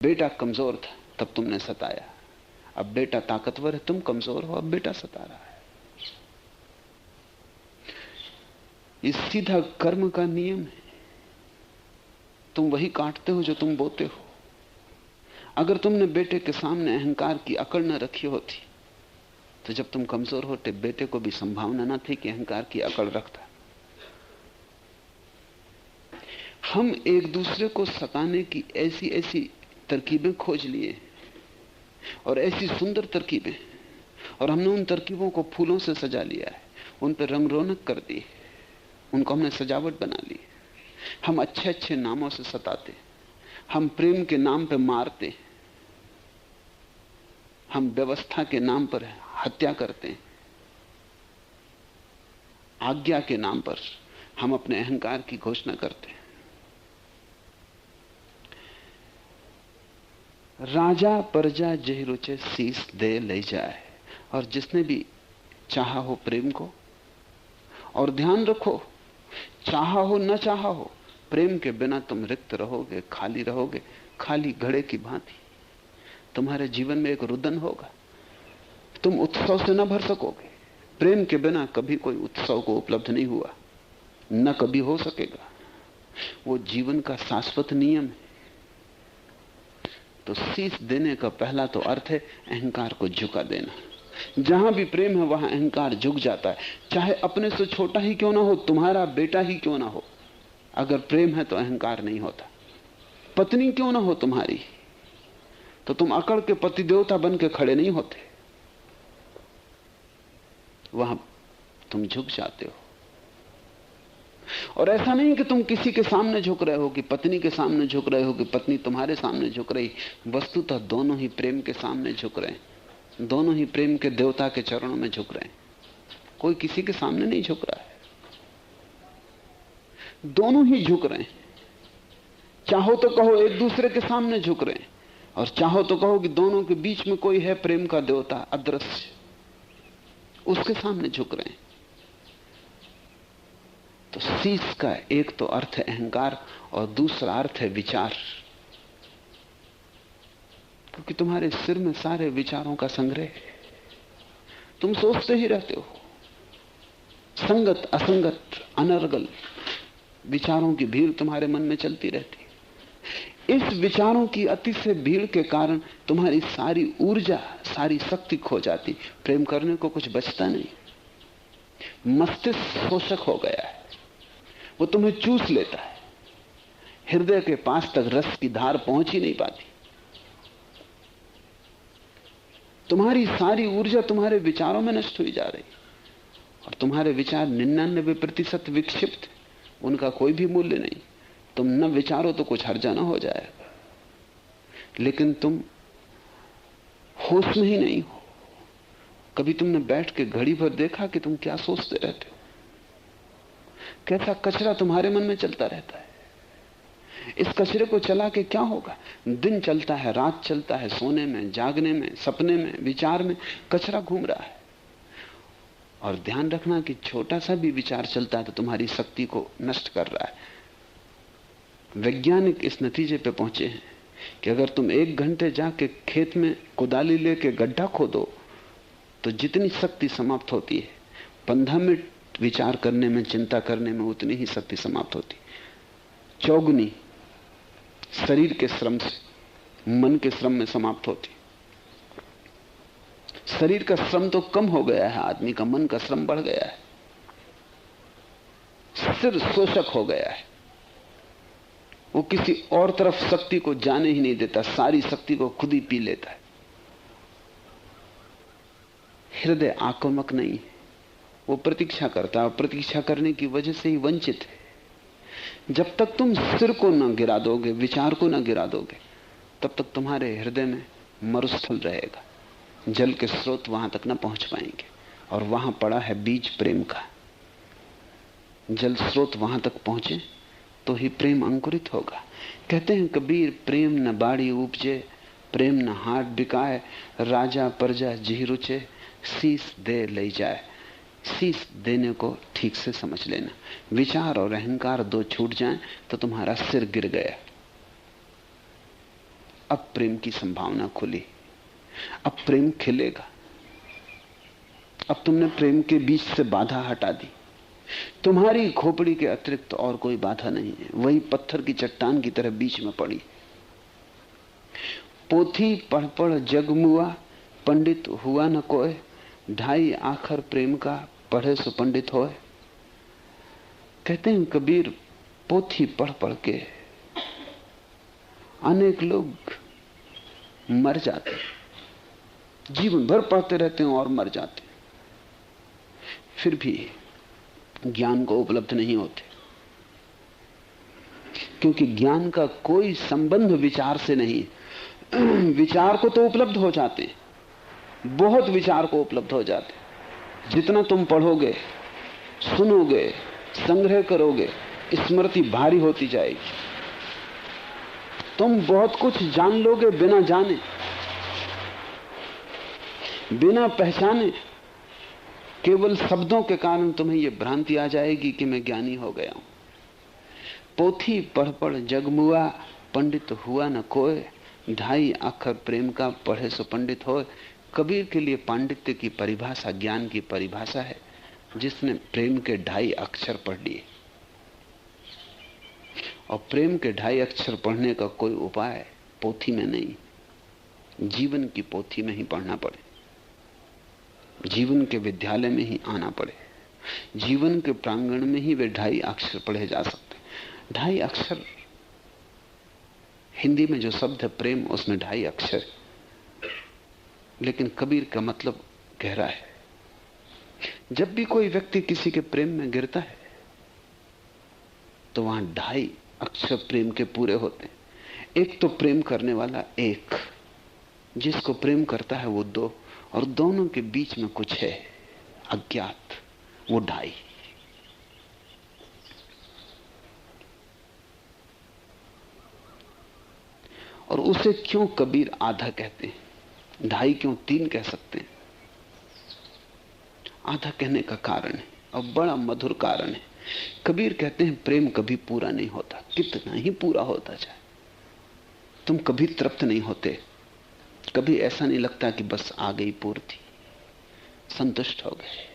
बेटा कमजोर था तब तुमने सताया, अब बेटा ताकतवर है, तुम कमजोर हो, अब बेटा सता रहा है। ये सीधा कर्म का नियम है। तुम वही काटते हो जो तुम बोते हो। अगर तुमने बेटे के सामने अहंकार की अकड़ न रखी होती तो जब तुम कमजोर होते बेटे को भी संभावना न थी कि अहंकार की अकड़ रखता। हम एक दूसरे को सताने की ऐसी ऐसी तरकीबें खोज लिए, और ऐसी सुंदर तरकीबें, और हमने उन तरकीबों को फूलों से सजा लिया है, उन पर रंग रौनक कर दी, उनको हमने सजावट बना ली। हम अच्छे अच्छे नामों से सताते, हम प्रेम के नाम पर मारते, हम व्यवस्था के नाम पर हत्या करते हैं, आज्ञा के नाम पर हम अपने अहंकार की घोषणा करते हैं। राजा प्रजा जहि रुचे शीस दे ले जाए। और जिसने भी चाहा हो प्रेम को, और ध्यान रखो, चाहा हो न चाहा हो, प्रेम के बिना तुम रिक्त रहोगे, खाली रहोगे, खाली घड़े की भांति। तुम्हारे जीवन में एक रुदन होगा, तुम उत्सव से न भर सकोगे। प्रेम के बिना कभी कोई उत्सव को उपलब्ध नहीं हुआ, न कभी हो सकेगा। वो जीवन का शाश्वत नियम है। तो शीश देने का पहला तो अर्थ है अहंकार को झुका देना। जहां भी प्रेम है वहां अहंकार झुक जाता है, चाहे अपने से छोटा ही क्यों ना हो, तुम्हारा बेटा ही क्यों ना हो। अगर प्रेम है तो अहंकार नहीं होता। पत्नी क्यों ना हो तुम्हारी, तो तुम अकड़ के पति देवता बन के खड़े नहीं होते, वहां तुम झुक जाते हो। और ऐसा नहीं कि तुम किसी के सामने झुक रहे हो, कि पत्नी के सामने झुक रहे हो, कि पत्नी तुम्हारे सामने झुक रही। वस्तुतः दोनों ही प्रेम के सामने झुक रहे हैं, दोनों ही प्रेम के देवता के चरणों में झुक रहे हैं। कोई किसी के सामने नहीं झुक रहा है, दोनों ही झुक रहे हैं। चाहो तो कहो एक दूसरे के सामने झुक रहे हैं, और चाहो तो कहो कि दोनों के बीच में कोई है प्रेम का देवता अदृश्य, उसके सामने झुक रहे हैं। तो शीश का एक तो अर्थ है अहंकार, और दूसरा अर्थ है विचार। क्योंकि तुम्हारे सिर में सारे विचारों का संग्रह है, तुम सोचते ही रहते हो। संगत असंगत अनर्गल विचारों की भीड़ तुम्हारे मन में चलती रहती है। इस विचारों की अति से भीड़ के कारण तुम्हारी सारी ऊर्जा, सारी शक्ति खो जाती। प्रेम करने को कुछ बचता नहीं। मस्तिष्क शोषक हो गया है, वो तुम्हें चूस लेता है, हृदय के पास तक रस की धार पहुंच ही नहीं पाती। तुम्हारी सारी ऊर्जा तुम्हारे विचारों में नष्ट हुई जा रही, और तुम्हारे विचार 99% विक्षिप्त, उनका कोई भी मूल्य नहीं। तुम न विचारो तो कुछ हर्जा ना हो जाएगा, लेकिन तुम होश में ही नहीं हो। कभी तुमने बैठ के घड़ी भर देखा कि तुम क्या सोचते रहते हो? कैसा कचरा तुम्हारे मन में चलता रहता है। इस कचरे को चला के क्या होगा? दिन चलता है, रात चलता है, सोने में, जागने में, सपने में, विचार में कचरा घूम रहा है। और ध्यान रखना कि छोटा सा भी विचार चलता है तो तुम्हारी शक्ति को नष्ट कर रहा है। वैज्ञानिक इस नतीजे पे पहुंचे हैं कि अगर तुम 1 घंटे जाके खेत में कुदाली लेके गड्ढा खोदो तो जितनी शक्ति समाप्त होती है, 15 मिनट विचार करने में, चिंता करने में उतनी ही शक्ति समाप्त होती। चौगुनी शरीर के श्रम से, मन के श्रम में समाप्त होती। शरीर का श्रम तो कम हो गया है आदमी का, मन का श्रम बढ़ गया है। सिर शोषक हो गया है, वो किसी और तरफ शक्ति को जाने ही नहीं देता, सारी शक्ति को खुद ही पी लेता है। हृदय आक्रामक नहीं है, वो प्रतीक्षा करता है, प्रतीक्षा करने की वजह से ही वंचित है। जब तक तुम सिर को न गिरा दोगे, विचार को न गिरा दोगे, तब तक तुम्हारे हृदय में मरुस्थल रहेगा, जल के स्रोत वहां तक न पहुंच पाएंगे। और वहां पड़ा है बीज प्रेम का। जल स्रोत वहां तक पहुंचे तो ही प्रेम अंकुरित होगा। कहते हैं कबीर, प्रेम न बाड़ी उपजे, प्रेम न हाट बिकाए, राजा प्रजा जी रुचे, शीस दे ले जाए। शीस देने को ठीक से समझ लेना। विचार और अहंकार 2 छूट जाएं तो तुम्हारा सिर गिर गया। अब प्रेम की संभावना खुली, अब प्रेम खिलेगा। अब तुमने प्रेम के बीच से बाधा हटा दी। तुम्हारी खोपड़ी के अतिरिक्त और कोई बाधा नहीं है, वही पत्थर की चट्टान की तरह बीच में पड़ी। पोथी पढ़ पढ़ जग मुआ, पंडित हुआ न कोय, ढाई आखर प्रेम का पढ़े सो पंडित होए। कहते हैं कबीर, पोथी पढ़ पढ़ के अनेक लोग मर जाते, जीवन भर पढ़ते रहते हैं और मर जाते, फिर भी ज्ञान को उपलब्ध नहीं होते, क्योंकि ज्ञान का कोई संबंध विचार से नहीं। विचार को तो उपलब्ध हो जाते, बहुत विचार को उपलब्ध हो जाते। जितना तुम पढ़ोगे, सुनोगे, संग्रह करोगे, स्मृति भारी होती जाएगी। तुम बहुत कुछ जान लोगे बिना जाने, बिना पहचाने। केवल शब्दों के कारण तुम्हें यह भ्रांति आ जाएगी कि मैं ज्ञानी हो गया हूं। पोथी पढ़ पढ़ जग मुआ, पंडित हुआ न कोय, ढाई अक्षर प्रेम का पढ़े सो पंडित होए। कबीर के लिए पांडित्य की परिभाषा ज्ञान की परिभाषा है जिसने प्रेम के 2.5 अक्षर पढ़ लिए। और प्रेम के 2.5 अक्षर पढ़ने का कोई उपाय पोथी में नहीं, जीवन की पोथी में ही पढ़ना पड़े, जीवन के विद्यालय में ही आना पड़े, जीवन के प्रांगण में ही वे 2.5 अक्षर पढ़े जा सकते। 2.5 अक्षर, हिंदी में जो शब्द है प्रेम, उसमें 2.5 अक्षर, लेकिन कबीर का मतलब गहरा है। जब भी कोई व्यक्ति किसी के प्रेम में गिरता है तो वहां 2.5 अक्षर प्रेम के पूरे होते हैं। एक तो प्रेम करने वाला एक, जिसको प्रेम करता है वो 2, और दोनों के बीच में कुछ है अज्ञात, वो 2.5। और उसे क्यों कबीर आधा कहते हैं, 2.5 क्यों 3 कह सकते हैं? आधा कहने का कारण है और बड़ा मधुर कारण है। कबीर कहते हैं प्रेम कभी पूरा नहीं होता, कितना ही पूरा होता जाए तुम कभी तृप्त नहीं होते। कभी ऐसा नहीं लगता कि बस आ गई पूर्ति, संतुष्ट हो गए।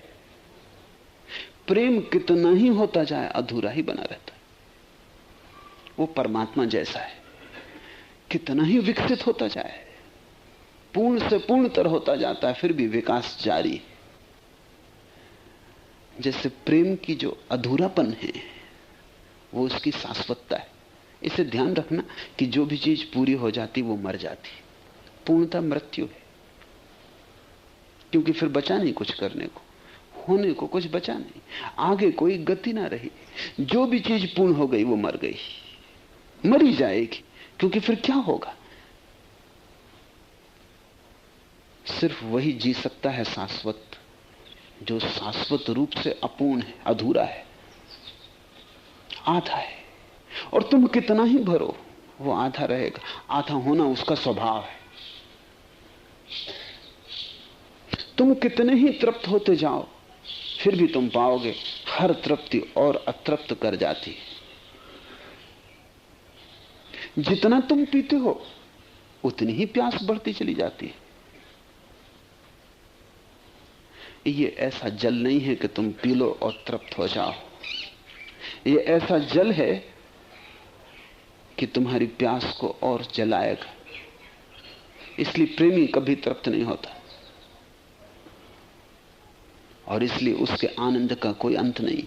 प्रेम कितना ही होता जाए अधूरा ही बना रहता है। वो परमात्मा जैसा है, कितना ही विकसित होता जाए, पूर्ण से पूर्णतर होता जाता है, फिर भी विकास जारी है। जैसे प्रेम की जो अधूरापन है वो उसकी शाश्वतता है। इसे ध्यान रखना कि जो भी चीज पूरी हो जाती वो मर जाती, पूर्णता मृत्यु है, क्योंकि फिर बचा नहीं कुछ करने को, होने को कुछ बचा नहीं, आगे कोई गति ना रही। जो भी चीज पूर्ण हो गई वो मर गई, मरी जाएगी, क्योंकि फिर क्या होगा? सिर्फ वही जी सकता है शाश्वत, जो शाश्वत रूप से अपूर्ण है, अधूरा है, आधा है। और तुम कितना ही भरो वो आधा रहेगा। आधा होना उसका स्वभाव है। तुम कितने ही तृप्त होते जाओ फिर भी तुम पाओगे हर तृप्ति और अतृप्त कर जाती। जितना तुम पीते हो उतनी ही प्यास बढ़ती चली जाती है। ये ऐसा जल नहीं है कि तुम पी लो और तृप्त हो जाओ। ये ऐसा जल है कि तुम्हारी प्यास को और जलाएगा। इसलिए प्रेमी कभी तृप्त नहीं होता, और इसलिए उसके आनंद का कोई अंत नहीं,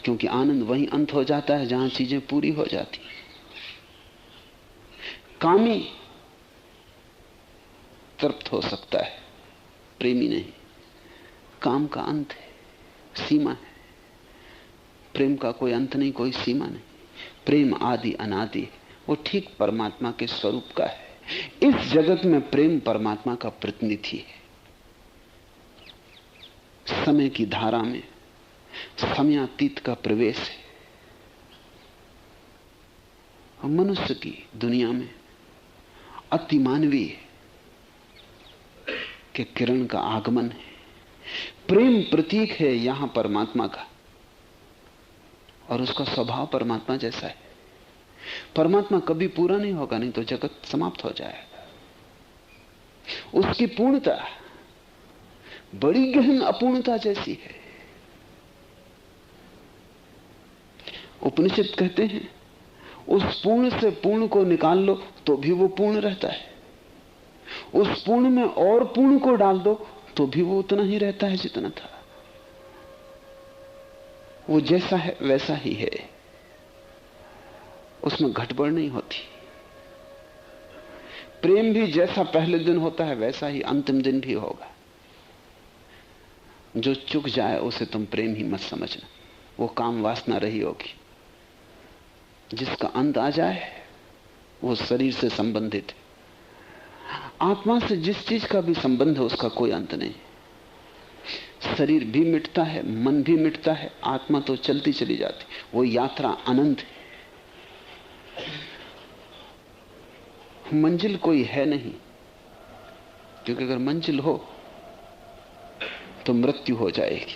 क्योंकि आनंद वहीं अंत हो जाता है जहां चीजें पूरी हो जाती। कामी तृप्त हो सकता है, प्रेमी नहीं। काम का अंत है, सीमा है। प्रेम का कोई अंत नहीं, कोई सीमा नहीं। प्रेम आदि अनादि, वो ठीक परमात्मा के स्वरूप का है। इस जगत में प्रेम परमात्मा का प्रतिनिधि है। समय की धारा में समयातीत का प्रवेश है, और मनुष्य की दुनिया में अतिमानवीय के किरण का आगमन है। प्रेम प्रतीक है यहां परमात्मा का, और उसका स्वभाव परमात्मा जैसा है। परमात्मा कभी पूरा नहीं होगा, नहीं तो जगत समाप्त हो जाएगा। उसकी पूर्णता बड़ी गहन अपूर्णता जैसी है। उपनिषद कहते हैं उस पूर्ण से पूर्ण को निकाल लो तो भी वो पूर्ण रहता है, उस पूर्ण में और पूर्ण को डाल दो तो भी वो उतना ही रहता है जितना था। वो जैसा है वैसा ही है, उसमें घटबढ़ नहीं होती। प्रेम भी जैसा पहले दिन होता है वैसा ही अंतिम दिन भी होगा। जो चुक जाए उसे तुम प्रेम ही मत समझना, वो काम वासना रही होगी। जिसका अंत आ जाए वो शरीर से संबंधित है। आत्मा से जिस चीज का भी संबंध है उसका कोई अंत नहीं। शरीर भी मिटता है, मन भी मिटता है, आत्मा तो चलती चली जाती। वो यात्रा अनंत है। मंजिल कोई है नहीं, क्योंकि अगर मंजिल हो तो मृत्यु हो जाएगी।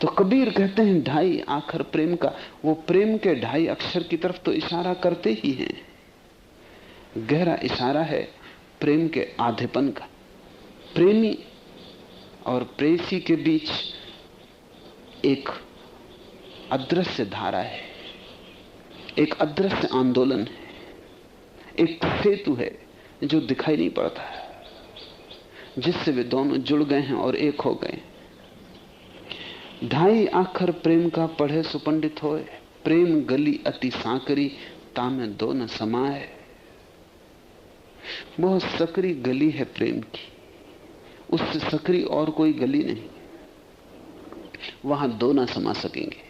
तो कबीर कहते हैं ढाई आखर प्रेम का। वो प्रेम के ढाई अक्षर की तरफ तो इशारा करते ही हैं। गहरा इशारा है प्रेम के आधेपन का। प्रेमी और प्रेयसी के बीच एक अदृश्य धारा है, एक अदृश्य आंदोलन है, एक सेतु है जो दिखाई नहीं पड़ता है, जिससे वे दोनों जुड़ गए हैं और एक हो गए। ढाई आखर प्रेम का पढ़े सुपंडित होए, प्रेम गली अति सांकरी तामे दो न समाए। बहुत सकरी गली है प्रेम की, उससे सकरी और कोई गली नहीं, वहां दो ना समा सकेंगे।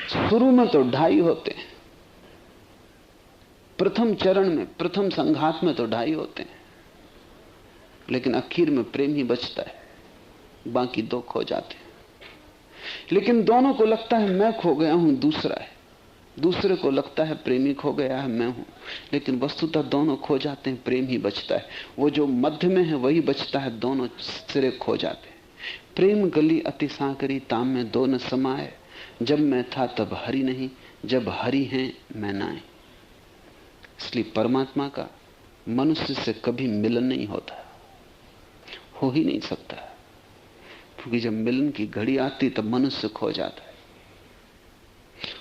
शुरू में तो ढाई होते हैं, प्रथम चरण में, प्रथम संघात में तो ढाई होते हैं, लेकिन आखिर में प्रेम ही बचता है, बाकी दो खो जाते हैं। लेकिन दोनों को लगता है मैं खो गया हूं, दूसरा है, दूसरे को लगता है प्रेमी खो गया है, मैं हूं। लेकिन वस्तुतः दोनों खो जाते हैं, प्रेम ही बचता है। वो जो मध्य में है वही बचता है, दोनों सिरे खो जाते हैं। प्रेम गली अति सांकरी ताम में दो न समाए। जब मैं था तब हरि नहीं, जब हरि हैं मैं नाए। इसलिए परमात्मा का मनुष्य से कभी मिलन नहीं होता, हो ही नहीं सकता, क्योंकि जब मिलन की घड़ी आती तब मनुष्य खो जाता है,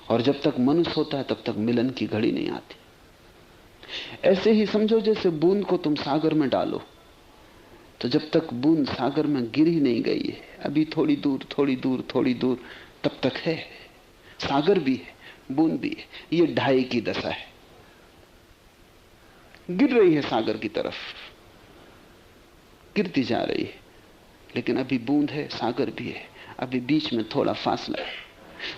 और जब तक मनुष्य होता है तब तक मिलन की घड़ी नहीं आती। ऐसे ही समझो जैसे बूंद को तुम सागर में डालो, तो जब तक बूंद सागर में गिर ही नहीं गई है, अभी थोड़ी दूर थोड़ी दूर थोड़ी दूर, तब तक है, सागर भी है, बूंद भी है। ये ढाई की दशा है, गिर रही है सागर की तरफ, गिरती जा रही है, लेकिन अभी बूंद है, सागर भी है, अभी बीच में थोड़ा फासला है।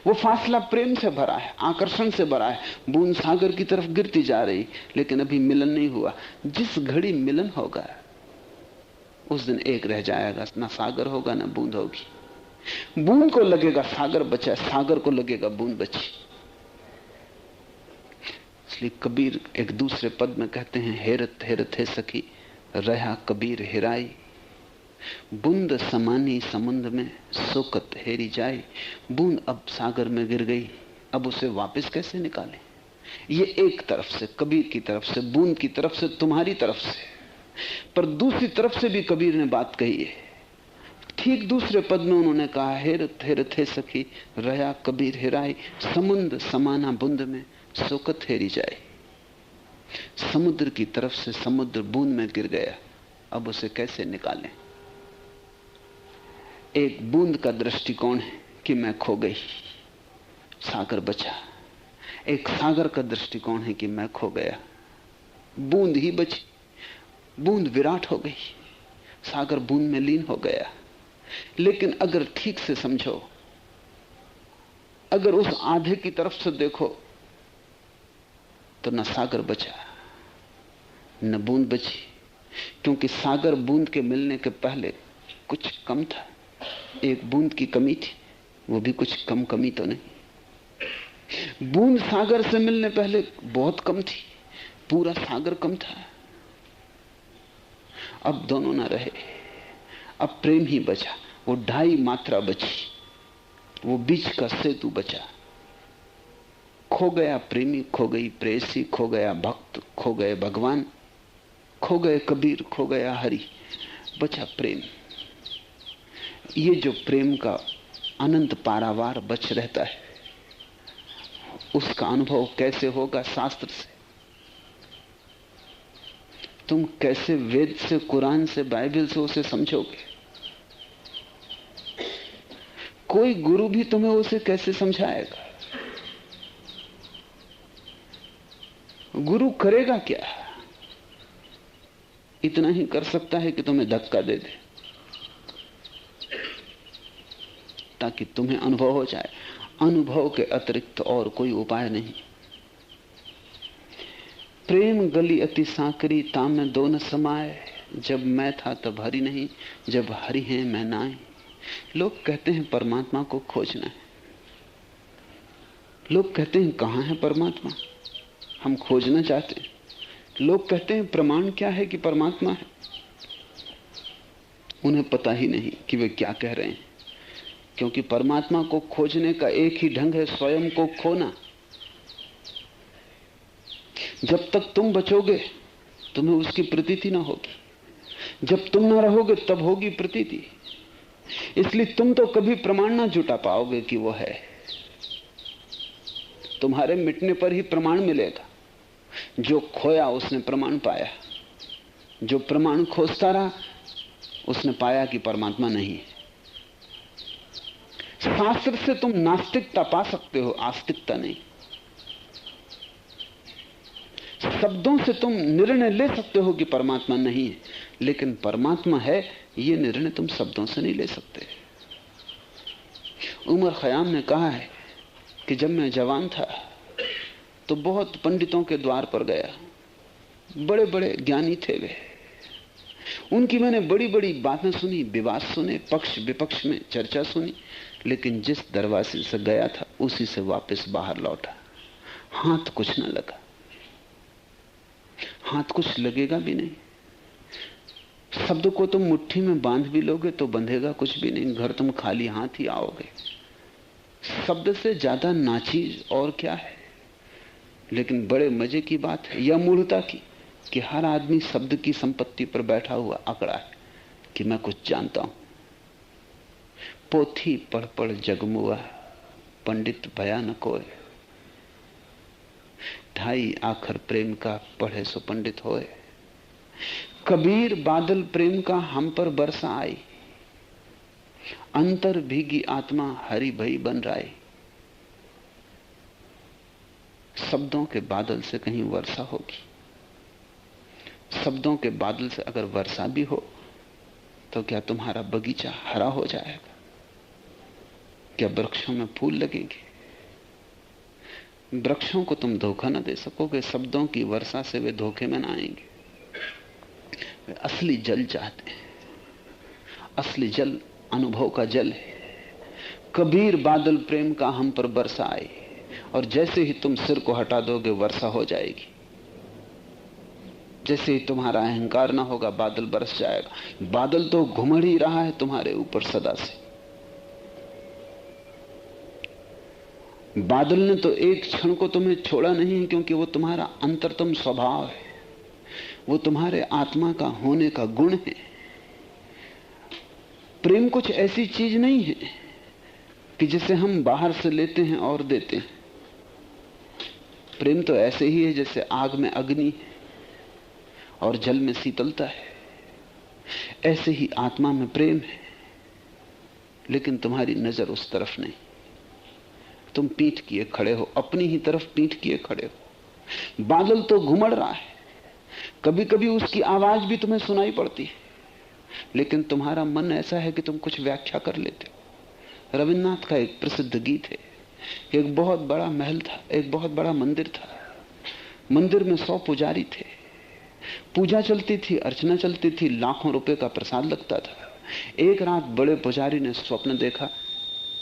वो फासला प्रेम से भरा है, आकर्षण से भरा है। बूंद सागर की तरफ गिरती जा रही, लेकिन अभी मिलन नहीं हुआ। जिस घड़ी मिलन होगा उस दिन एक रह जाएगा, ना सागर होगा ना बूंद होगी। बूंद को लगेगा सागर बचा, सागर को लगेगा बूंद बची। इसलिए कबीर एक दूसरे पद में कहते हैं, हेरत हेरत है सखी रहा कबीर हिराई। बूंद समानी समुद्र में सोकत हेरी जाए। बूंद अब सागर में गिर गई, अब उसे वापस कैसे निकालें? ये एक तरफ से, कबीर की तरफ से, बूंद की तरफ से, तुम्हारी तरफ से। पर दूसरी तरफ से भी कबीर ने बात कही है। ठीक दूसरे पद में उन्होंने कहा, हेरत हेरत है सखी रहा कबीर हिराई। समुद्र समाना बूंद में सोकत हेरी जाए। समुद्र की तरफ से समुद्र बूंद में गिर गया, अब उसे कैसे निकालें? एक बूंद का दृष्टिकोण है कि मैं खो गई, सागर बचा। एक सागर का दृष्टिकोण है कि मैं खो गया, बूंद ही बची। बूंद विराट हो गई, सागर बूंद में लीन हो गया। लेकिन अगर ठीक से समझो, अगर उस आधे की तरफ से देखो, तो न सागर बचा न बूंद बची, क्योंकि सागर बूंद के मिलने के पहले कुछ कम था। एक बूंद की कमी थी, वो भी कुछ कम कमी तो नहीं। बूंद सागर से मिलने पहले बहुत कम थी, पूरा सागर कम था। अब दोनों ना रहे, अब प्रेम ही बचा। वो ढाई मात्रा बची, वो बीच का सेतु बचा। खो गया प्रेमी, खो गई प्रेयसी, खो गया भक्त, खो गए भगवान, खो गए कबीर, खो गया हरि, बचा प्रेम। ये जो प्रेम का अनंत पारावार बच रहता है, उसका अनुभव कैसे होगा? शास्त्र से। तुम कैसे वेद से, कुरान से, बाइबल से उसे समझोगे? कोई गुरु भी तुम्हें उसे कैसे समझाएगा? गुरु करेगा क्या? इतना ही कर सकता है कि तुम्हें धक्का दे दे ताकि तुम्हें अनुभव हो जाए। अनुभव के अतिरिक्त और कोई उपाय नहीं। प्रेम गली अति सांकरी, ताम में दो न समाए, जब मैं था तब हरि नहीं, जब हरि है मैं नाई। लोग कहते हैं परमात्मा को खोजना है। लोग कहते हैं कहां है परमात्मा, हम खोजना चाहते हैं। लोग कहते हैं प्रमाण क्या है कि परमात्मा है। उन्हें पता ही नहीं कि वे क्या कह रहे हैं, क्योंकि परमात्मा को खोजने का एक ही ढंग है, स्वयं को खोना। जब तक तुम बचोगे तुम्हें उसकी प्रतीति ना होगी, जब तुम ना रहोगे तब होगी प्रतीति। इसलिए तुम तो कभी प्रमाण ना जुटा पाओगे कि वो है। तुम्हारे मिटने पर ही प्रमाण मिलेगा। जो खोया उसने प्रमाण पाया, जो प्रमाण खोजता रहा उसने पाया कि परमात्मा नहीं है। शास्त्र से तुम नास्तिकता पा सकते हो, आस्तिकता नहीं। शब्दों से तुम निर्णय ले सकते हो कि परमात्मा नहीं है, लेकिन परमात्मा है यह निर्णय तुम शब्दों से नहीं ले सकते। उमर खयाम ने कहा है कि जब मैं जवान था तो बहुत पंडितों के द्वार पर गया। बड़े बड़े ज्ञानी थे वे, उनकी मैंने बड़ी बड़ी बातें सुनी, विवाद सुने, पक्ष विपक्ष में चर्चा सुनी, लेकिन जिस दरवाजे से गया था उसी से वापस बाहर लौटा। हाथ कुछ न लगा, हाथ कुछ लगेगा भी नहीं। शब्द को तुम मुट्ठी में बांध भी लोगे तो बंधेगा कुछ भी नहीं, घर तुम खाली हाथ ही आओगे। शब्द से ज्यादा नाचीज और क्या है। लेकिन बड़े मजे की बात है या मूढ़ता की कि हर आदमी शब्द की संपत्ति पर बैठा हुआ अकड़ा है कि मैं कुछ जानता हूं। पोथी पढ़ पढ़ जगमुआ, पंडित भया न कोय, ढाई आखर प्रेम का पढ़े सो पंडित होए। कबीर बादल प्रेम का हम पर बरसा आई, अंतर भीगी आत्मा हरि भई बन राई। शब्दों के बादल से कहीं वर्षा होगी। शब्दों के बादल से अगर वर्षा भी हो तो क्या तुम्हारा बगीचा हरा हो जाएगा? क्या वृक्षों में फूल लगेंगे? वृक्षों को तुम धोखा न दे सकोगे। शब्दों की वर्षा से वे धोखे में न आएंगे। वे असली जल चाहते हैं। असली जल अनुभव का जल है। कबीर बादल प्रेम का हम पर बरसा आई, और जैसे ही तुम सिर को हटा दोगे वर्षा हो जाएगी। जैसे ही तुम्हारा अहंकार ना होगा बादल बरस जाएगा। बादल तो घुमड़ ही रहा है तुम्हारे ऊपर सदा से। बादल ने तो एक क्षण को तुम्हें छोड़ा नहीं है, क्योंकि वो तुम्हारा अंतरतम स्वभाव है, वो तुम्हारे आत्मा का होने का गुण है। प्रेम कुछ ऐसी चीज नहीं है कि जिसे हम बाहर से लेते हैं और देते हैं। प्रेम तो ऐसे ही है जैसे आग में अग्नि है और जल में शीतलता है। ऐसे ही आत्मा में प्रेम है, लेकिन तुम्हारी नजर उस तरफ नहीं। तुम पीठ किए खड़े हो, अपनी ही तरफ पीठ किए खड़े हो। बादल तो घुमड़ रहा है, कभी कभी उसकी आवाज भी तुम्हें सुनाई पड़ती है, लेकिन तुम्हारा मन ऐसा है कि तुम कुछ व्याख्या कर लेते हो। रविन्द्रनाथ का एक प्रसिद्ध गीत है, एक बहुत बड़ा महल था, एक बहुत बड़ा मंदिर था। मंदिर में 100 पुजारी थे। पूजा चलती थी, अर्चना चलती थी, लाखों रुपए का प्रसाद लगता था। एक रात बड़े पुजारी ने स्वप्न देखा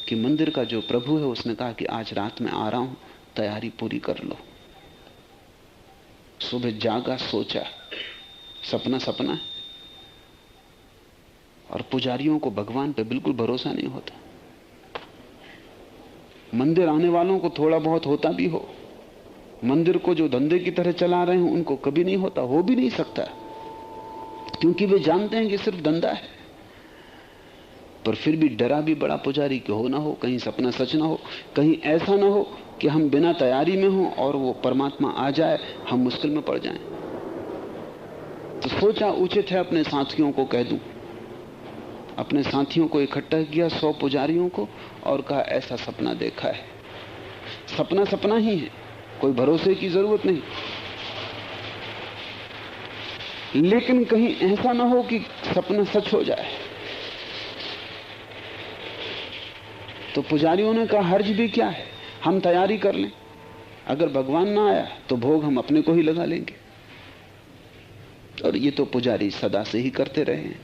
कि मंदिर का जो प्रभु है उसने कहा कि आज रात में आ रहा हूं, तैयारी पूरी कर लो। सुबह जागा, सोचा सपना सपना है। और पुजारियों को भगवान पे बिल्कुल भरोसा नहीं होता। मंदिर आने वालों को थोड़ा बहुत होता भी हो, मंदिर को जो धंधे की तरह चला रहे हैं उनको कभी नहीं होता, हो भी नहीं सकता, क्योंकि वे जानते हैं कि सिर्फ धंधा है। पर फिर भी डरा भी बड़ा पुजारी कि हो ना हो, कहीं सपना सच ना हो, कहीं ऐसा ना हो कि हम बिना तैयारी में हों और वो परमात्मा आ जाए, हम मुश्किल में पड़ जाएं। तो सोचा उचित है अपने साथियों को कह दूं। अपने साथियों को इकट्ठा किया, 100 पुजारियों को, और कहा ऐसा सपना देखा है। सपना सपना ही है, कोई भरोसे की जरूरत नहीं, लेकिन कहीं ऐसा ना हो कि सपना सच हो जाए। तो पुजारियों ने कहा हर्ज भी क्या है, हम तैयारी कर लें, अगर भगवान ना आया तो भोग हम अपने को ही लगा लेंगे। और ये तो पुजारी सदा से ही करते रहे हैं।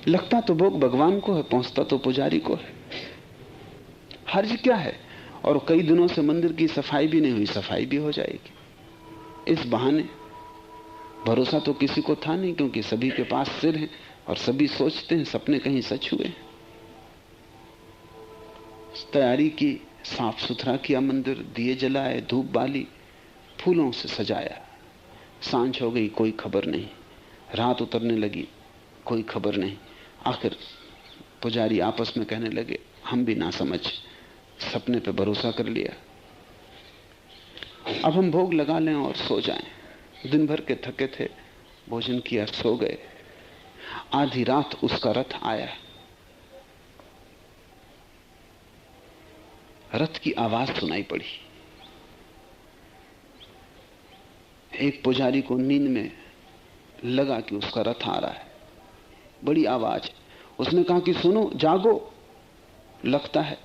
लगता तो भोग भगवान को है, पहुंचता तो पुजारी को है। हर्ज क्या है? और कई दिनों से मंदिर की सफाई भी नहीं हुई, सफाई भी हो जाएगी इस बहाने। भरोसा तो किसी को था नहीं, क्योंकि सभी के पास सिर है और सभी सोचते हैं सपने कहीं सच हुए। तैयारी की, साफ सुथरा किया मंदिर, दिए जलाए, धूप बाली, फूलों से सजाया। सांझ हो गई, कोई खबर नहीं। रात उतरने लगी, कोई खबर नहीं। आखिर पुजारी आपस में कहने लगे, हम भी ना समझ, सपने पे भरोसा कर लिया, अब हम भोग लगा लें और सो जाएं। दिन भर के थके थे, भोजन किया, सो गए। आधी रात उसका रथ आया। रथ की आवाज सुनाई पड़ी। एक पुजारी को नींद में लगा कि उसका रथ आ रहा है, बड़ी आवाज। उसने कहा कि सुनो, जागो, लगता है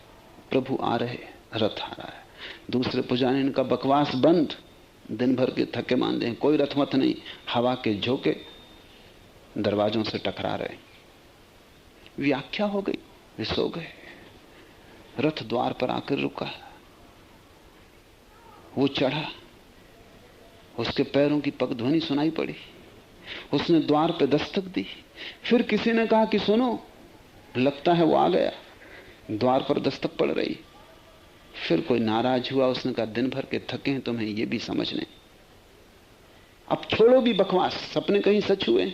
प्रभु आ रहे, रथ आ रहा है। दूसरे पुजारी ने कहा बकवास बंद, दिन भर के थके मांदे हैं, कोई रथ मत नहीं, हवा के झोंके दरवाजों से टकरा रहे। व्याख्या हो गई, वे सो गए। रथ द्वार पर आकर रुका, वो चढ़ा, उसके पैरों की पगध्वनि सुनाई पड़ी। उसने द्वार पे दस्तक दी। फिर किसी ने कहा कि सुनो, लगता है वो आ गया। द्वार पर दस्तक पड़ रही। फिर कोई नाराज हुआ, उसने कहा दिन भर के थके हैं, तुम्हें ये भी समझ नहीं, अब छोड़ो भी बकवास, सपने कहीं सच हुए।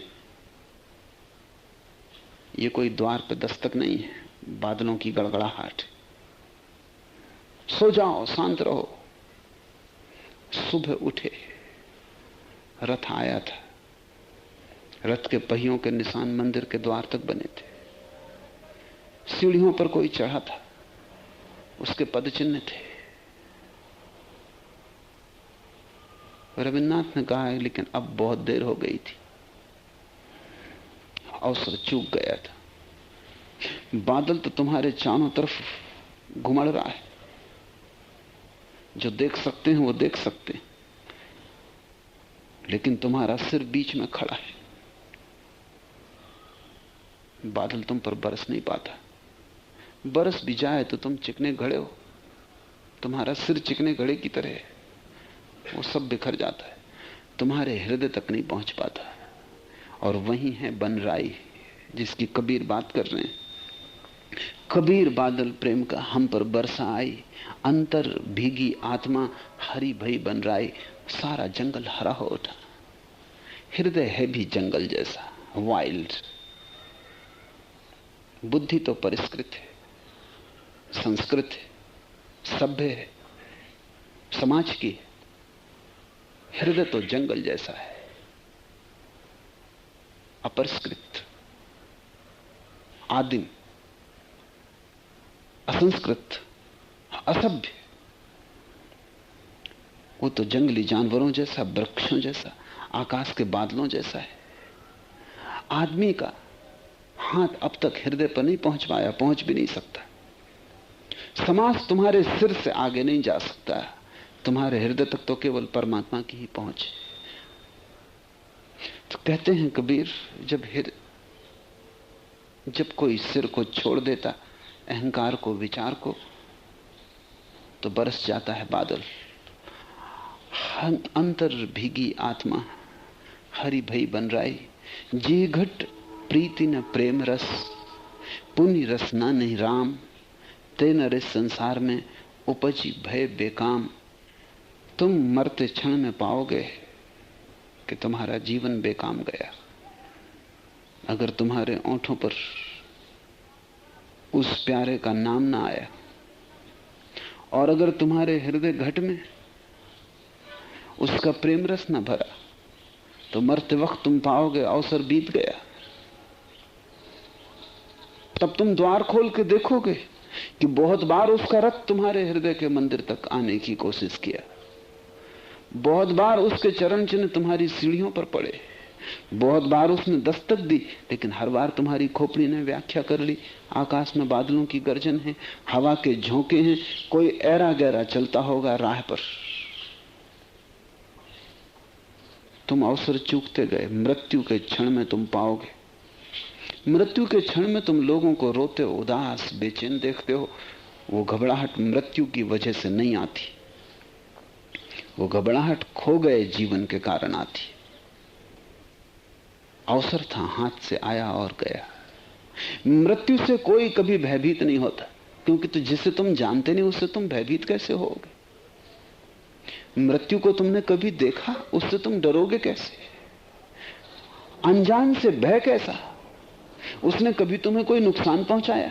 ये कोई द्वार पे दस्तक नहीं है, बादलों की गड़गड़ाहट। सो जाओ, शांत रहो। सुबह उठे, रथ आया था। रथ के पहियों के निशान मंदिर के द्वार तक बने थे। सीढ़ियों पर कोई चढ़ा था, उसके पद चिन्ह थे। रविन्द्रनाथ ने कहा है, लेकिन अब बहुत देर हो गई थी, अवसर चूक गया था। बादल तो तुम्हारे चारों तरफ घुमड़ रहा है, जो देख सकते हैं वो देख सकते हैं, लेकिन तुम्हारा सिर बीच में खड़ा है। बादल तुम पर बरस नहीं पाता, बरस भी जाए तो तुम चिकने घड़े हो, तुम्हारा सिर चिकने घड़े की तरह है, वो सब बिखर जाता है, तुम्हारे हृदय तक नहीं पहुंच पाता। और वही है बनराई जिसकी कबीर बात कर रहे हैं। कबीर बादल प्रेम का हम पर बरसा आई, अंतर भीगी आत्मा हरी भई बनराई। सारा जंगल हरा हो उठा। हृदय है भी जंगल जैसा, वाइल्ड। बुद्धि तो परिष्कृत है, संस्कृत है, सभ्य है, समाज की। हृदय तो जंगल जैसा है, अपरिष्कृत, आदिम, असंस्कृत, असभ्य। वो तो जंगली जानवरों जैसा, वृक्षों जैसा, आकाश के बादलों जैसा है। आदमी का हाथ अब तक हृदय पर नहीं पहुंच पाया, पहुंच भी नहीं सकता। समाज तुम्हारे सिर से आगे नहीं जा सकता, तुम्हारे हृदय तक तो केवल परमात्मा की ही पहुंच है। तो कहते हैं कबीर, जब कोई सिर को छोड़ देता, अहंकार को, विचार को, तो बरस जाता है बादल। अंतर भीगी आत्मा हरि भई बनराई। जी घट प्रीति न प्रेम रस, पुण्य रस ना नहीं राम। ते नरे संसार में उपजी भय बेकाम। तुम मरते क्षण में पाओगे कि तुम्हारा जीवन बेकाम गया। अगर तुम्हारे ओंठों पर उस प्यारे का नाम ना आया, और अगर तुम्हारे हृदय घट में उसका प्रेम रस न भरा, तो मरते वक्त तुम पाओगे अवसर बीत गया। तब तुम द्वार खोल के देखोगे कि बहुत बार उसका रथ तुम्हारे हृदय के मंदिर तक आने की कोशिश किया, बहुत बार उसके चरण चिन्ह तुम्हारी सीढ़ियों पर पड़े, बहुत बार उसने दस्तक दी, लेकिन हर बार तुम्हारी खोपड़ी ने व्याख्या कर ली। आकाश में बादलों की गर्जन है, हवा के झोंके हैं, कोई ऐरा गहरा चलता होगा राह पर। तुम अवसर चूकते गए। मृत्यु के क्षण में तुम पाओगे। मृत्यु के क्षण में तुम लोगों को रोते, उदास, बेचैन देखते हो। वो घबराहट मृत्यु की वजह से नहीं आती, वो घबराहट खो गए जीवन के कारण आती। अवसर था, हाथ से आया और गया। मृत्यु से कोई कभी भयभीत नहीं होता, क्योंकि तो जिसे तुम जानते नहीं उससे तुम भयभीत कैसे होगे। मृत्यु को तुमने कभी देखा, उससे तुम डरोगे कैसे? अनजान से भय कैसा? उसने कभी तुम्हें कोई नुकसान पहुंचाया,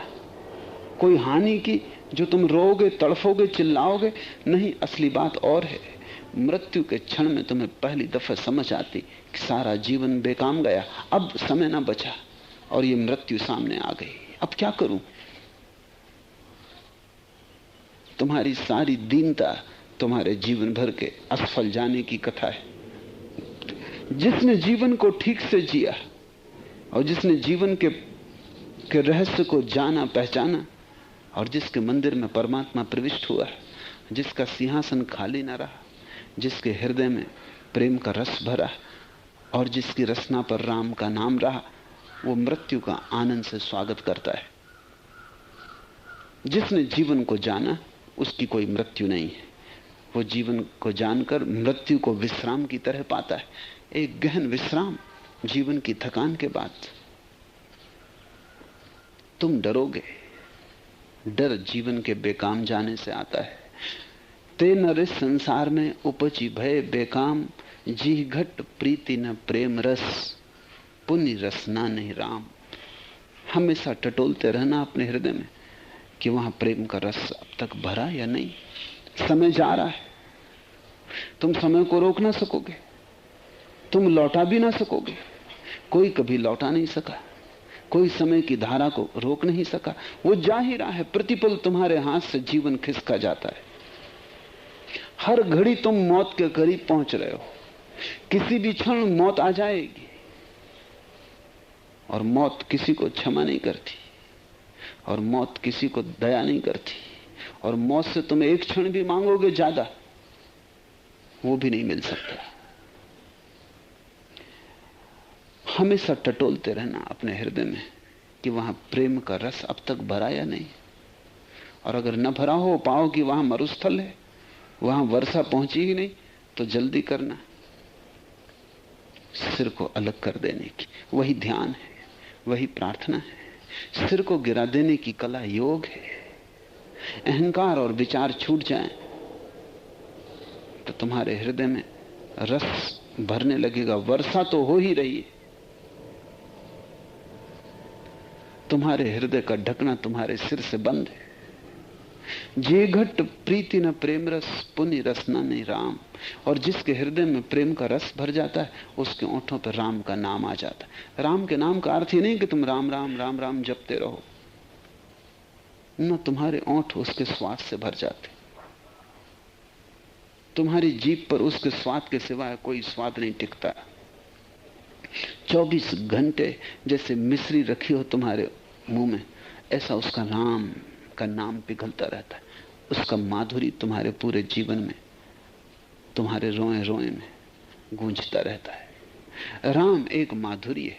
कोई हानि की जो तुम रोओगे, तड़फोगे, चिल्लाओगे? नहीं, असली बात और है। मृत्यु के क्षण में तुम्हें पहली दफा समझ आती कि सारा जीवन बेकाम गया, अब समय ना बचा, और ये मृत्यु सामने आ गई। अब क्या करूं? तुम्हारी सारी दीनता तुम्हारे जीवन भर के असफल जाने की कथा है। जिसने जीवन को ठीक से जिया और जिसने जीवन के रहस्य को जाना, पहचाना, और जिसके मंदिर में परमात्मा प्रविष्ट हुआ, जिसका सिंहासन खाली न रहा, जिसके हृदय में प्रेम का रस भरा और जिसकी रसना पर राम का नाम रहा, वो मृत्यु का आनंद से स्वागत करता है। जिसने जीवन को जाना उसकी कोई मृत्यु नहीं है। वो जीवन को जानकर मृत्यु को विश्राम की तरह पाता है, एक गहन विश्राम जीवन की थकान के बाद। तुम डरोगे, डर जीवन के बेकाम जाने से आता है। ते नर संसार में उपजी भय बेकाम, जी घट प्रीति न प्रेम रस, पुण्य रसना नहीं राम। हमेशा टटोलते रहना अपने हृदय में कि वहां प्रेम का रस अब तक भरा या नहीं। समय जा रहा है, तुम समय को रोक ना सकोगे, तुम लौटा भी ना सकोगे। कोई कभी लौटा नहीं सका, कोई समय की धारा को रोक नहीं सका। वो जा ही रहा है। प्रतिपल तुम्हारे हाथ से जीवन खिसका जाता है। हर घड़ी तुम मौत के करीब पहुंच रहे हो। किसी भी क्षण मौत आ जाएगी, और मौत किसी को क्षमा नहीं करती, और मौत किसी को दया नहीं करती, और मौत से तुम एक क्षण भी मांगोगे ज्यादा, वो भी नहीं मिल सकता। हमेशा टटोलते रहना अपने हृदय में कि वहां प्रेम का रस अब तक भरा या नहीं, और अगर न भरा हो, पाओ कि वहां मरुस्थल है, वहां वर्षा पहुंची ही नहीं, तो जल्दी करना सिर को अलग कर देने की। वही ध्यान है, वही प्रार्थना है। सिर को गिरा देने की कला योग है। अहंकार और विचार छूट जाएं तो तुम्हारे हृदय में रस भरने लगेगा। वर्षा तो हो ही रही है। तुम्हारे हृदय का ढकना तुम्हारे सिर से बंद है। जे घट प्रीति न प्रेम रस, पुण्य रसना नहीं राम। और जिसके हृदय में प्रेम का रस भर जाता है, उसके ओंठों पर राम का नाम आ जाता है। राम के नाम का अर्थ ही नहीं कि तुम राम राम राम राम जपते रहो, न, तुम्हारे ओंठ उसके स्वाद से भर जाते। तुम्हारी जीभ पर उसके स्वाद के सिवाय कोई स्वाद नहीं टिकता। 24 घंटे जैसे मिश्री रखी हो तुम्हारे मुंह में, ऐसा उसका नाम का नाम पिघलता रहता है। उसका माधुरी तुम्हारे पूरे जीवन में, तुम्हारे रोए रोए में गूंजता रहता है। राम एक माधुरी है,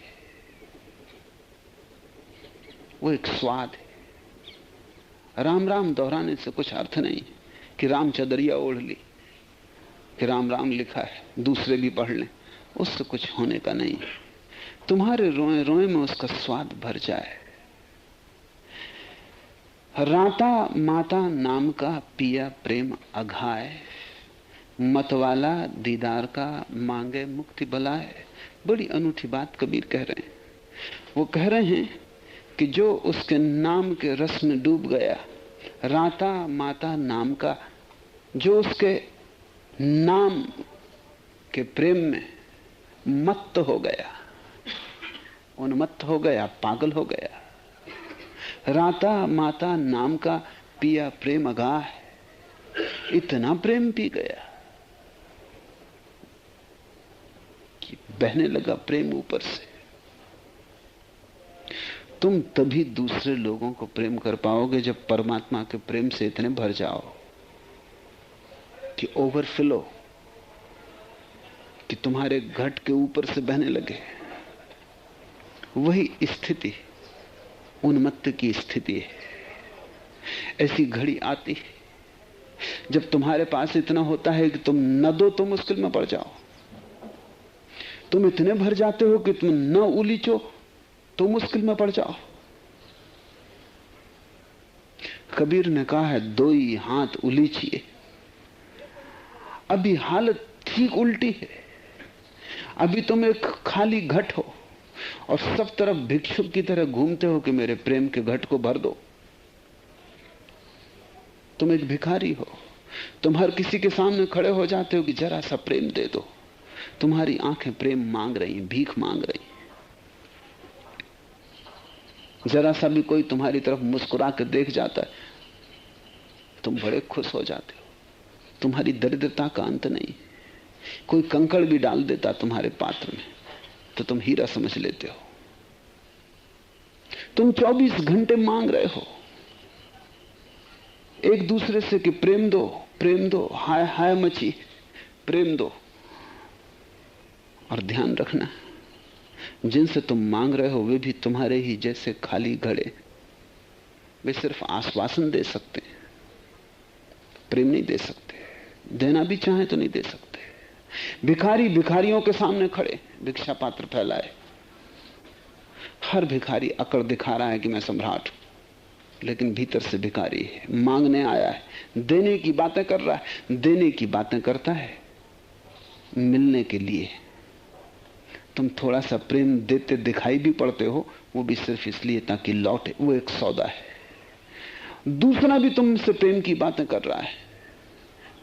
वो एक स्वाद है। राम राम दोहराने से कुछ अर्थ नहीं कि राम चदरिया ओढ़ ली, कि राम राम लिखा है दूसरे भी पढ़ लें, उससे कुछ होने का नहीं। तुम्हारे रोए रोए में उसका स्वाद भर जाए। राता माता नाम का पिया प्रेम अघाय, मतवाला दीदार का मांगे मुक्ति भला है। बड़ी अनूठी बात कबीर कह रहे हैं। वो कह रहे हैं कि जो उसके नाम के रस में डूब गया, राता माता नाम का, जो उसके नाम के प्रेम में मत्त हो गया, उन्मत्त हो गया, पागल हो गया। राता माता नाम का पिया प्रेम अगाह है, इतना प्रेम पी गया कि बहने लगा प्रेम ऊपर से। तुम तभी दूसरे लोगों को प्रेम कर पाओगे जब परमात्मा के प्रेम से इतने भर जाओ कि ओवरफ्लो, कि तुम्हारे घट के ऊपर से बहने लगे। वही स्थिति उन्मत्त की स्थिति है। ऐसी घड़ी आती है जब तुम्हारे पास इतना होता है कि तुम न दो तो मुश्किल में पड़ जाओ। तुम इतने भर जाते हो कि तुम न उलीचो तो मुश्किल में पड़ जाओ। कबीर ने कहा है, दो ही हाथ उलीचिए। अभी हालत ठीक उल्टी है। अभी तुम एक खाली घट हो और सब तरफ भिक्षुक की तरह घूमते हो कि मेरे प्रेम के घट को भर दो। तुम एक भिखारी हो। तुम हर किसी के सामने खड़े हो जाते हो कि जरा सा प्रेम दे दो। तुम्हारी आंखें प्रेम मांग रही हैं, भीख मांग रही हैं। जरा सा भी कोई तुम्हारी तरफ मुस्कुरा कर देख जाता है, तुम बड़े खुश हो जाते हो। तुम्हारी दरिद्रता का अंत नहीं। कोई कंकड़ भी डाल देता तुम्हारे पात्र में तो तुम हीरा समझ लेते हो। तुम 24 घंटे मांग रहे हो एक दूसरे से कि प्रेम दो, प्रेम दो, हाय हाय मची, प्रेम दो। और ध्यान रखना, जिनसे तुम मांग रहे हो वे भी तुम्हारे ही जैसे खाली घड़े। वे सिर्फ आश्वासन दे सकते हैं, प्रेम नहीं दे सकते। देना भी चाहे तो नहीं दे सकते। भिखारी भिखारियों के सामने खड़े भिक्षा पात्र फैलाए। हर भिखारी अकड़ दिखा रहा है कि मैं सम्राट हूं, लेकिन भीतर से भिखारी है, मांगने आया है, देने की बातें कर रहा है। देने की बातें करता है मिलने के लिए। तुम थोड़ा सा प्रेम देते दिखाई भी पड़ते हो, वो भी सिर्फ इसलिए ताकि लौटे। वो एक सौदा है। दूसरा भी तुमसे प्रेम की बातें कर रहा है,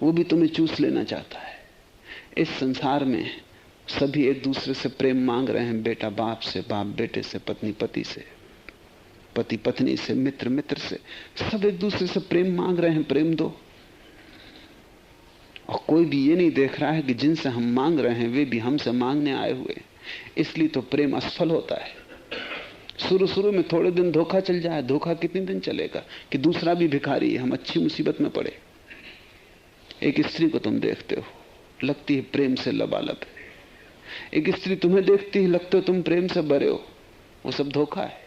वो भी तुम्हें चूस लेना चाहता है। इस संसार में सभी एक दूसरे से प्रेम मांग रहे हैं। बेटा बाप से, बाप बेटे से, पत्नी पति से, पति पत्नी से, मित्र मित्र से, सब एक दूसरे से प्रेम मांग रहे हैं, प्रेम दो। और कोई भी ये नहीं देख रहा है कि जिनसे हम मांग रहे हैं वे भी हमसे मांगने आए हुए। इसलिए तो प्रेम असफल होता है। शुरू में थोड़े दिन धोखा चल जाए। धोखा कितने दिन चलेगा कि दूसरा भी भिखारी है, हम अच्छी मुसीबत में पड़े। एक स्त्री को तुम देखते हो, लगती है प्रेम से लबालब है। एक स्त्री तुम्हें देखती है, लगते हो तुम प्रेम से भरे हो। वो सब धोखा है।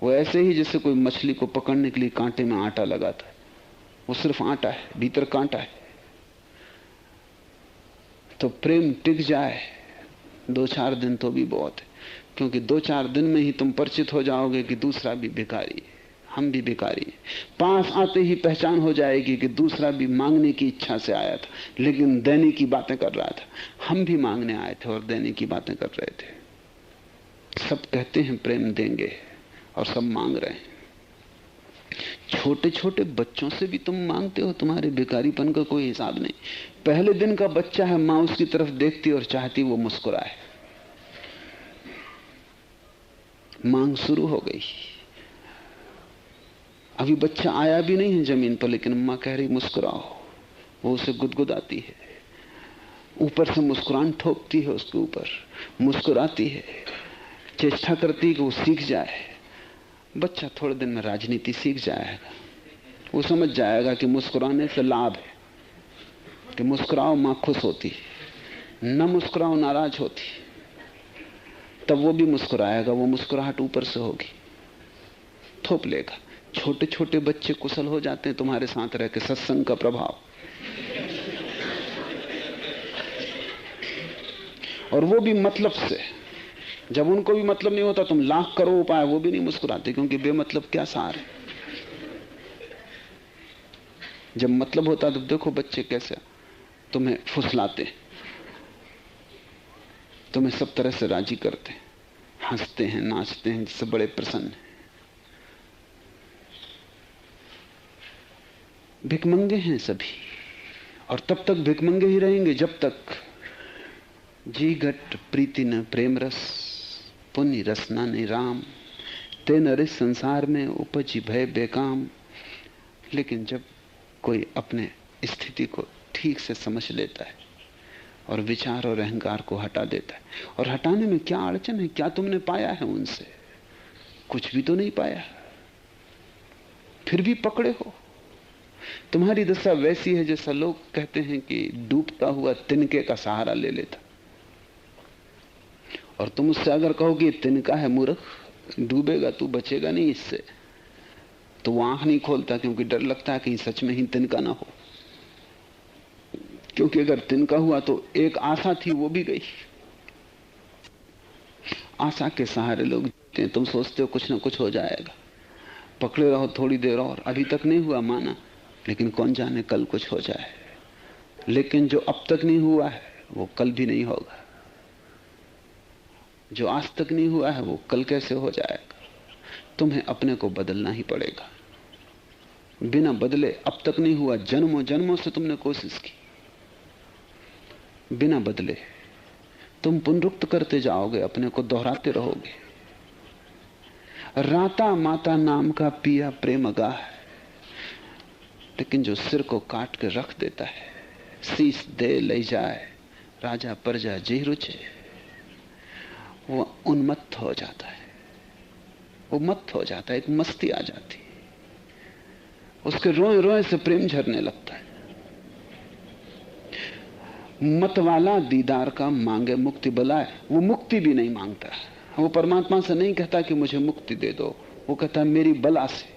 वो ऐसे ही जैसे कोई मछली को पकड़ने के लिए कांटे में आटा लगाता है। वो सिर्फ आटा है, भीतर कांटा है। तो प्रेम टिक जाए 2-4 दिन तो भी बहुत है, क्योंकि 2-4 दिन में ही तुम परिचित हो जाओगे कि दूसरा भी भिखारी है, हम भी भिखारी हैं। पास आते ही पहचान हो जाएगी कि दूसरा भी मांगने की इच्छा से आया था, लेकिन देने की बातें कर रहा था। हम भी मांगने आए थे और देने की बातें कर रहे थे। सब कहते हैं प्रेम देंगे और सब मांग रहे हैं। छोटे छोटे बच्चों से भी तुम मांगते हो। तुम्हारे भिखारीपन का कोई हिसाब नहीं। पहले दिन का बच्चा है, मां उसकी तरफ देखती और चाहती वो मुस्कुराए। मांग शुरू हो गई। अभी बच्चा आया भी नहीं है जमीन पर, लेकिन मां कह रही मुस्कुराओ। वो उसे गुदगुदाती है, ऊपर से मुस्कुरान ठोकती है उसके ऊपर, मुस्कुराती है, चेष्टा करती है कि वो सीख जाए। बच्चा थोड़े दिन में राजनीति सीख जाएगा। वो समझ जाएगा कि मुस्कुराने से लाभ है, कि मुस्कुराओ मां खुश होती, न मुस्कुराओ नाराज होती। तब वो भी मुस्कुराएगा। वो मुस्कुराहट ऊपर से होगी, थोप लेगा। छोटे छोटे बच्चे कुशल हो जाते हैं तुम्हारे साथ रह के। सत्संग का प्रभाव। और वो भी मतलब से। जब उनको भी मतलब नहीं होता, तुम लाख करो उपाय, वो भी नहीं मुस्कुराते, क्योंकि बेमतलब क्या सार है। जब मतलब होता है तो देखो बच्चे कैसे तुम्हें फुसलाते, तुम्हें सब तरह से राजी करते, हंसते हैं, नाचते हैं, जिससे बड़े प्रसन्न हैं। भिकमंगे हैं सभी, और तब तक भिकमंगे ही रहेंगे जब तक जी घट प्रीति न प्रेम रस, पुण्य रसना नहीं राम, ते नरे संसार में उपजी भय बेकाम। लेकिन जब कोई अपने स्थिति को ठीक से समझ लेता है और विचार और अहंकार को हटा देता है, और हटाने में क्या अड़चन है? क्या तुमने पाया है उनसे? कुछ भी तो नहीं पाया, फिर भी पकड़े हो। तुम्हारी दशा वैसी है जैसा लोग कहते हैं कि डूबता हुआ तिनके का सहारा ले लेता, और तुम उससे अगर कहो कि तिनका है मूर्ख, डूबेगा तू, बचेगा नहीं इससे, तो वो आंख नहीं खोलता, क्योंकि डर लगता है कहीं सच में ही तिनका ना हो। क्योंकि अगर तिनका हुआ तो एक आशा थी, वो भी गई। आशा के सहारे लोग जीते हैं। तुम सोचते हो कुछ ना कुछ हो जाएगा, पकड़े रहो थोड़ी देर और, अभी तक नहीं हुआ माना, लेकिन कौन जाने कल कुछ हो जाए। लेकिन जो अब तक नहीं हुआ है वो कल भी नहीं होगा, जो आज तक नहीं हुआ है वो कल कैसे हो जाएगा? तुम्हें अपने को बदलना ही पड़ेगा। बिना बदले अब तक नहीं हुआ, जन्मों जन्मों से तुमने कोशिश की, बिना बदले तुम पुनरुक्त करते जाओगे, अपने को दोहराते रहोगे। राता माता नाम का पिया प्रेम गाह, लेकिन जो सिर को काट के रख देता है, शीश दे ले जाए राजा प्रजा जी रुचे, वो उन्मत्त हो जाता है, वो मत हो जाता है, एक मस्ती आ जाती है, उसके रोए रोए से प्रेम झरने लगता है। मत वाला दीदार का मांगे मुक्ति बुलाए, वो मुक्ति भी नहीं मांगता। वो परमात्मा से नहीं कहता कि मुझे मुक्ति दे दो, वो कहता है मेरी बला से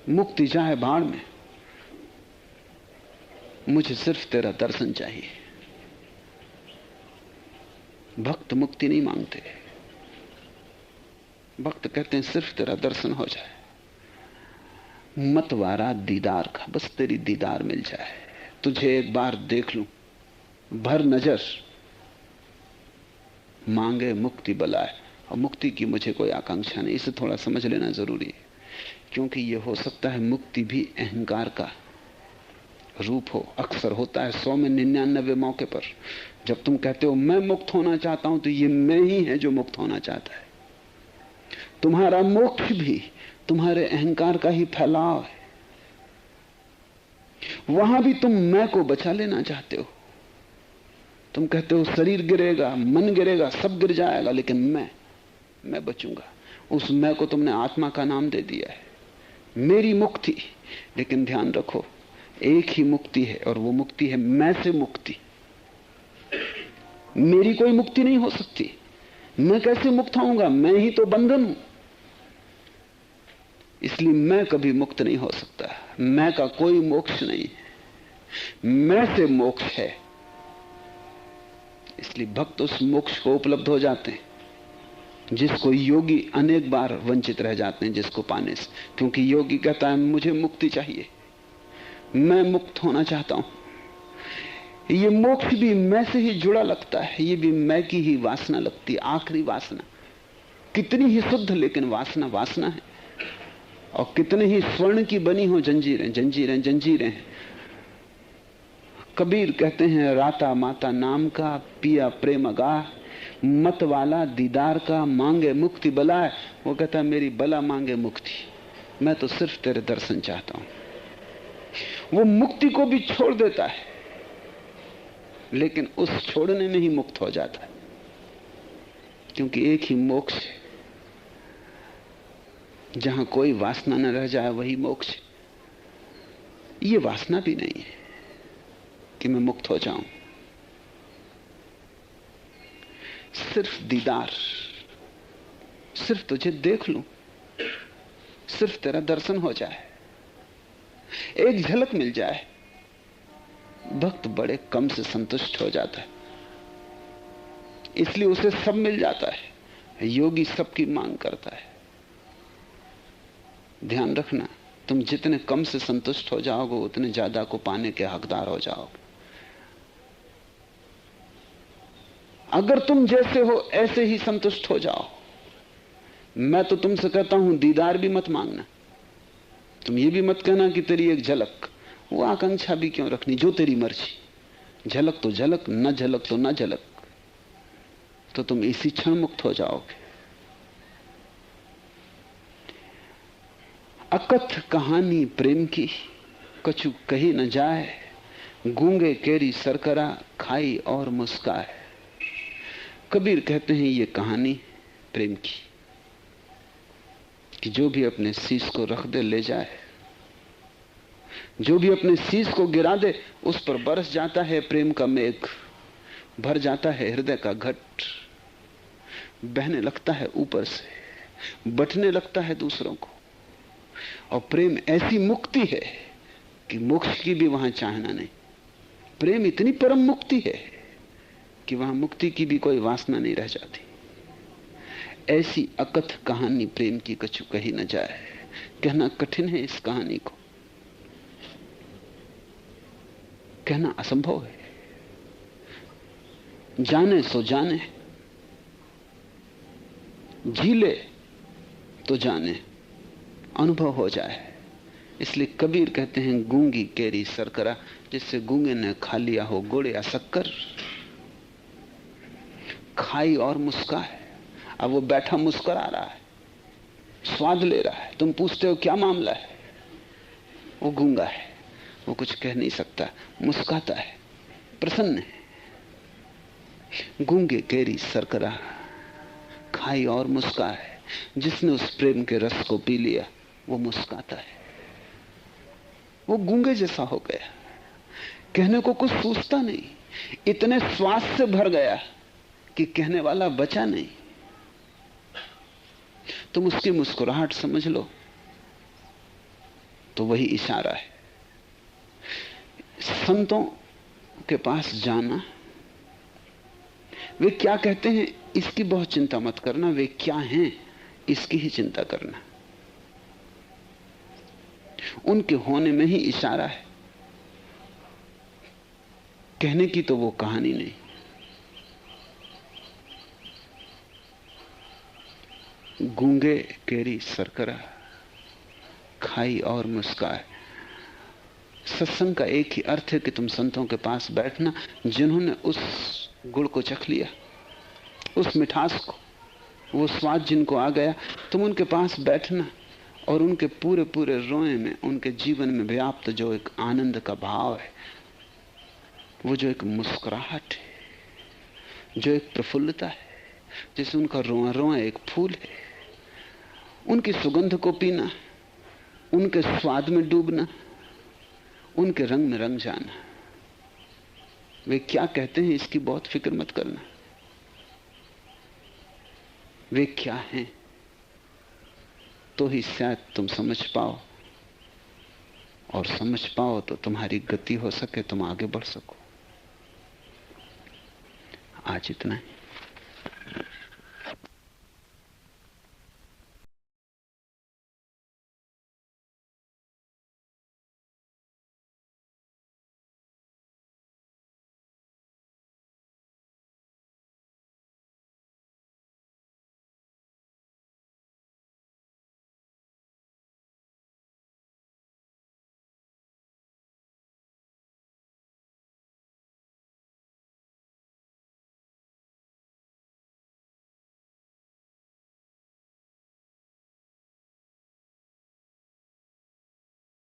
मुक्ति चाहे भाड़ में, मुझे सिर्फ तेरा दर्शन चाहिए। भक्त मुक्ति नहीं मांगते, भक्त कहते हैं सिर्फ तेरा दर्शन हो जाए, मत वारा दीदार का, बस तेरी दीदार मिल जाए, तुझे एक बार देख लूं, भर नजर मांगे मुक्ति बुलाए। और मुक्ति की मुझे कोई आकांक्षा नहीं, इसे थोड़ा समझ लेना जरूरी है, क्योंकि यह हो सकता है मुक्ति भी अहंकार का रूप हो। अक्सर होता है 100 में 99 मौके पर, जब तुम कहते हो मैं मुक्त होना चाहता हूं, तो ये मैं ही है जो मुक्त होना चाहता है। तुम्हारा मोक्ष भी तुम्हारे अहंकार का ही फैलाव है। वहां भी तुम मैं को बचा लेना चाहते हो। तुम कहते हो शरीर गिरेगा, मन गिरेगा, सब गिर जाएगा, लेकिन मैं बचूंगा। उस मैं को तुमने आत्मा का नाम दे दिया है, मेरी मुक्ति। लेकिन ध्यान रखो, एक ही मुक्ति है, और वो मुक्ति है मैं से मुक्ति। मेरी कोई मुक्ति नहीं हो सकती। मैं कैसे मुक्त होऊंगा? मैं ही तो बंधन हूं। इसलिए मैं कभी मुक्त नहीं हो सकता। मैं का कोई मोक्ष नहीं है, मैं से मोक्ष है। इसलिए भक्त उस मोक्ष को उपलब्ध हो जाते हैं जिसको योगी अनेक बार वंचित रह जाते हैं जिसको पाने से। क्योंकि योगी कहता है मुझे मुक्ति चाहिए, मैं मुक्त होना चाहता हूं। ये मोक्ष भी मैं से ही जुड़ा लगता है, ये भी मैं की ही वासना लगती है, आखिरी वासना। कितनी ही शुद्ध, लेकिन वासना वासना है। और कितने ही स्वर्ण की बनी हो जंजीरें, जंजीरें जंजीरें हैं। कबीर कहते हैं राता माता नाम का पिया प्रेम गाह, मत वाला दीदार का मांगे मुक्ति बलाए। वो कहता है मेरी बला मांगे मुक्ति, मैं तो सिर्फ तेरे दर्शन चाहता हूं। वो मुक्ति को भी छोड़ देता है, लेकिन उस छोड़ने में ही मुक्त हो जाता है, क्योंकि एक ही मोक्ष है। जहां कोई वासना न रह जाए वही मोक्ष। ये वासना भी नहीं है कि मैं मुक्त हो जाऊं, सिर्फ दीदार, सिर्फ तुझे देख लूं, सिर्फ तेरा दर्शन हो जाए, एक झलक मिल जाए। भक्त बड़े कम से संतुष्ट हो जाता है, इसलिए उसे सब मिल जाता है। योगी सबकी मांग करता है। ध्यान रखना, तुम जितने कम से संतुष्ट हो जाओगे उतने ज्यादा को पाने के हकदार हो जाओगे। अगर तुम जैसे हो ऐसे ही संतुष्ट हो जाओ। मैं तो तुमसे कहता हूं दीदार भी मत मांगना। तुम ये भी मत कहना कि तेरी एक झलक, वो आकांक्षा भी क्यों रखनी, जो तेरी मर्जी। झलक तो झलक, न झलक तो न झलक, तो तुम इसी क्षण मुक्त हो जाओगे। अकथ कहानी प्रेम की कछु कही न जाए, गूंगे केरी सरकरा खाई और मुस्काए। कबीर कहते हैं ये कहानी प्रेम की, कि जो भी अपने शीश को रख दे ले जाए, जो भी अपने शीश को गिरा दे उस पर बरस जाता है प्रेम का मेघ, भर जाता है हृदय का घट, बहने लगता है ऊपर से, बटने लगता है दूसरों को। और प्रेम ऐसी मुक्ति है कि मोक्ष की भी वहां चाहना नहीं। प्रेम इतनी परम मुक्ति है कि वहां मुक्ति की भी कोई वासना नहीं रह जाती। ऐसी अकथ कहानी प्रेम की कछु कही न जाए। कहना कठिन है इस कहानी को, कहना असंभव है। जाने सो जाने, झीले तो जाने, अनुभव हो जाए। इसलिए कबीर कहते हैं गूंगी केरी सरकरा, जिससे गूंगे ने खा लिया हो गुड़ या शक्कर, खाई और मुस्काए। अब वो बैठा मुस्कुरा रहा है, स्वाद ले रहा है। तुम पूछते हो क्या मामला है, वो गूंगा है, वो कुछ कह नहीं सकता, मुस्काता है, प्रसन्न है। गूंगे केरी सरकरा खाई और मुस्काए। जिसने उस प्रेम के रस को पी लिया वो मुस्काता है। वो गूंगे जैसा हो गया, कहने को कुछ सूझता नहीं, इतने श्वास से भर गया कि कहने वाला बचा नहीं। तुम उसकी मुस्कुराहट समझ लो तो वही इशारा है। संतों के पास जाना, वे क्या कहते हैं इसकी बहुत चिंता मत करना, वे क्या हैं इसकी ही चिंता करना। उनके होने में ही इशारा है, कहने की तो वो कहानी नहीं। गूंगे केरी सरकरा खाई और मुस्काए। सत्संग का एक ही अर्थ है कि तुम संतों के पास बैठना जिन्होंने उस गुड़ को चख लिया, उस मिठास को, वो स्वाद जिनको आ गया। तुम उनके पास बैठना और उनके पूरे पूरे रोए में, उनके जीवन में व्याप्त जो एक आनंद का भाव है, वो जो एक मुस्कुराहट है, जो एक प्रफुल्लता है, जैसे उनका रोआ रोआ एक फूल है, उनकी सुगंध को पीना, उनके स्वाद में डूबना, उनके रंग में रंग जाना। वे क्या कहते हैं इसकी बहुत फिक्र मत करना, वे क्या हैं तो ही शायद तुम समझ पाओ, और समझ पाओ तो तुम्हारी गति हो सके, तुम आगे बढ़ सको। आज इतना ही।